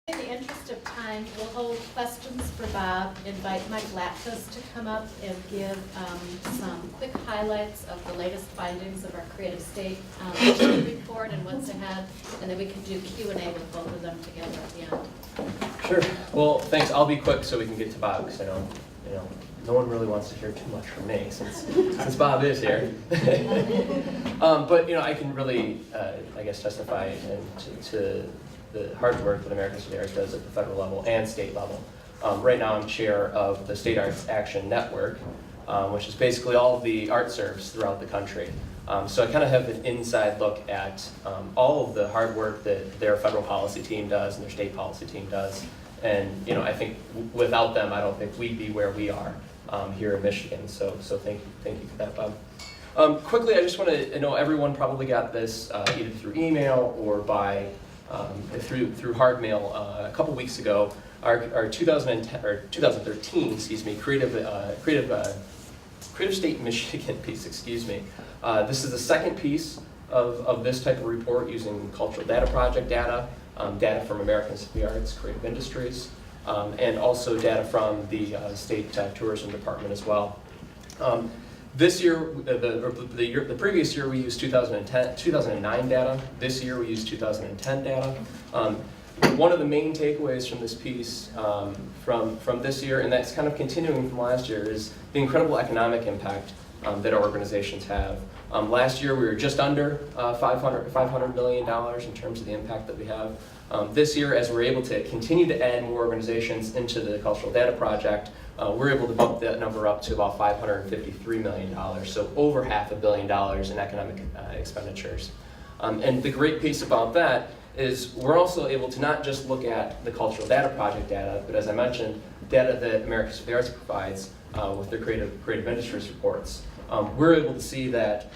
In the interest of time, we'll hold questions for Bob, invite Mike Lapkus to come up and give some quick highlights of the latest findings of our Creative State report and what's ahead, and then we can do Q&A with both of them together at the end. Sure. Well, thanks. I'll be quick so we can get to Bob, because I know, no one really wants to hear too much from me since Bob is here. But I can really, I guess, testify to the hard work that American City Arts does at the federal level and state level. Right now I'm chair of the State Arts Action Network, which is basically all of the ArtServes throughout the country. So I kind of have an inside look at all of the hard work that their federal policy team does and their state policy team does. And I think without them, I don't think we'd be where we are here in Michigan. So thank you for that, Bob. Quickly, I just want to know everyone probably got this either through email or by through hard mail a couple weeks ago. Our 2013, Creative State Michigan piece, excuse me. This is the second piece of this type of report using Cultural Data Project data, data from American City Arts, creative industries, and also data from the state tourism department as well. This year, the previous year we used 2009 data. This year we used 2010 data. One of the main takeaways from this piece from this year, and that's kind of continuing from last year, is the incredible economic impact that our organizations have. Last year we were just under $500 million in terms of the impact that we have. This year, as we're able to continue to add more organizations into the Cultural Data Project, we're able to bump that number up to about $553 million, so over $500 million in economic expenditures. And the great piece about that is we're also able to not just look at the Cultural Data Project data, but as I mentioned, data that American City Arts provides with their creative industries reports. We're able to see that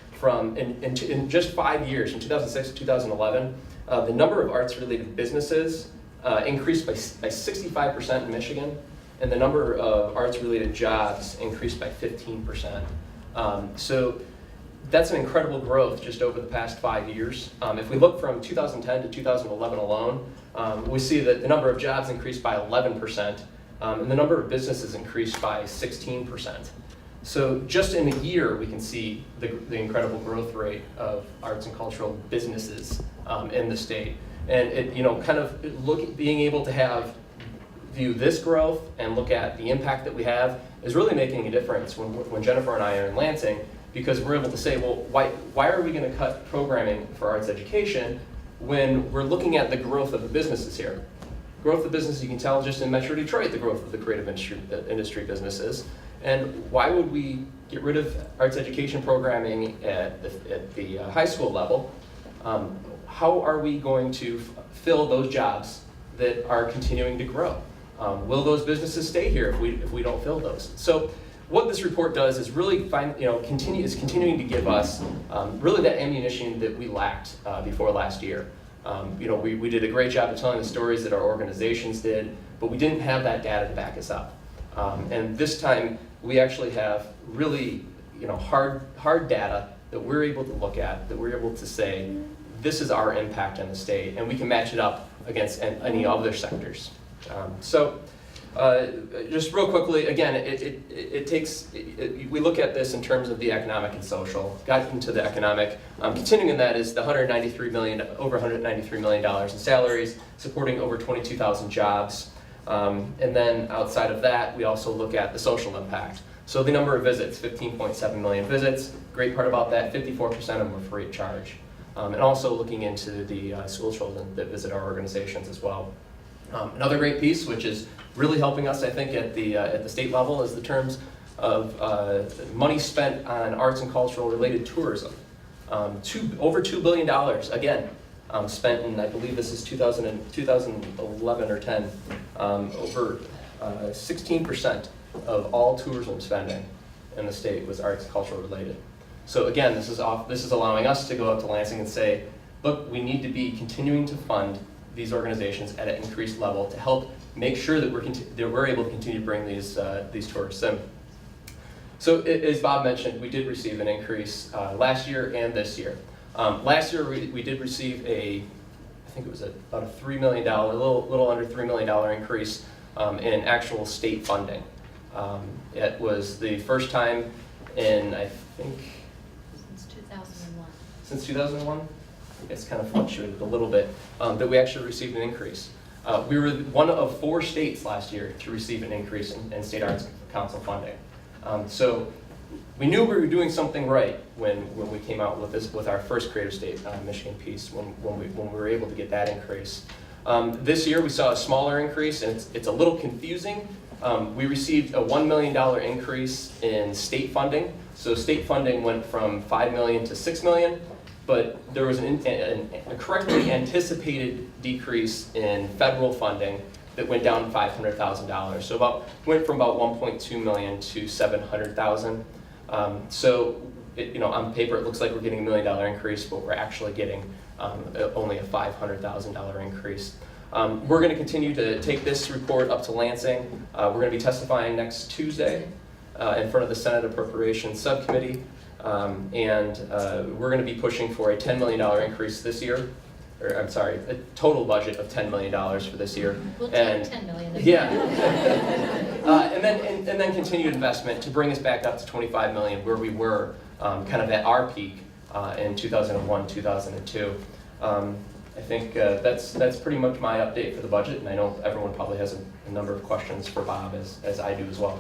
in just 5 years, from 2006 to 2011, the number of arts-related businesses increased by 65% in Michigan, and the number of arts-related jobs increased by 15%. So that's an incredible growth just over the past 5 years. If we look from 2010 to 2011 alone, we see that the number of jobs increased by 11%, and the number of businesses increased by 16%. So just in a year, we can see the incredible growth rate of arts and cultural businesses in the state. And it, being able to view this growth and look at the impact that we have is really making a difference when Jennifer and I are in Lansing, because we're able to say, well, why are we going to cut programming for arts education when we're looking at the growth of the businesses here? Growth of businesses, you can tell just in Metro Detroit, the growth of the creative industry businesses. And why would we get rid of arts education programming at the high school level? How are we going to fill those jobs that are continuing to grow? Will those businesses stay here if we don't fill those? So what this report does is really continuing to give us really that ammunition that we lacked before last year. We did a great job of telling the stories that our organizations did, but we didn't have that data to back us up. And this time we actually have really hard data that we're able to look at, that we're able to say, this is our impact on the state, and we can match it up against any other sectors. Just real quickly, again, we look at this in terms of the economic and social. Got into the economic. Continuing in that is the over $193 million in salaries, supporting over 22,000 jobs. And then outside of that, we also look at the social impact. So the number of visits, 15.7 million visits. Great part about that, 54% of them are free of charge. And also looking into the school children that visit our organizations as well. Another great piece, which is really helping us, I think, at the state level, is the terms of money spent on arts and cultural related tourism. Over $2 billion, again, spent in, I believe this is 2011 or 10, over 16% of all tourism spending in the state was arts and cultural related. So again, this is allowing us to go up to Lansing and say, look, we need to be continuing to fund these organizations at an increased level to help make sure that we're able to continue to bring these tourists in. So as Bob mentioned, we did receive an increase last year and this year. Last year we did receive a I think it was about a $3 million, a little under $3 million increase in actual state funding. It was the first time in, I think, Since 2001. since 2001, it's kind of fluctuated a little bit, that we actually received an increase. We were one of 4 states last year to receive an increase in State Arts Council funding. So we knew we were doing something right when we came out with our first Creative State Michigan piece, when we were able to get that increase. This year we saw a smaller increase, and it's a little confusing. We received a $1 million increase in state funding. So state funding went from $5 million to $6 million, but there was a correctly anticipated decrease in federal funding that went down $500,000. So went from about 1.2 million to 700,000. So on paper it looks like we're getting $1 million increase, but we're actually getting only a $500,000 increase. We're going to continue to take this report up to Lansing. We're going to be testifying next Tuesday in front of the Senate Appropriations Subcommittee, and we're going to be pushing for a $10 million increase this year. Or I'm sorry, a total budget of $10 million for this year. We'll take 10 million. Yeah. And then continued investment to bring us back up to 25 million, where we were kind of at our peak in 2001, 2002. I think that's pretty much my update for the budget, and I know everyone probably has a number of questions for Bob, as I do as well.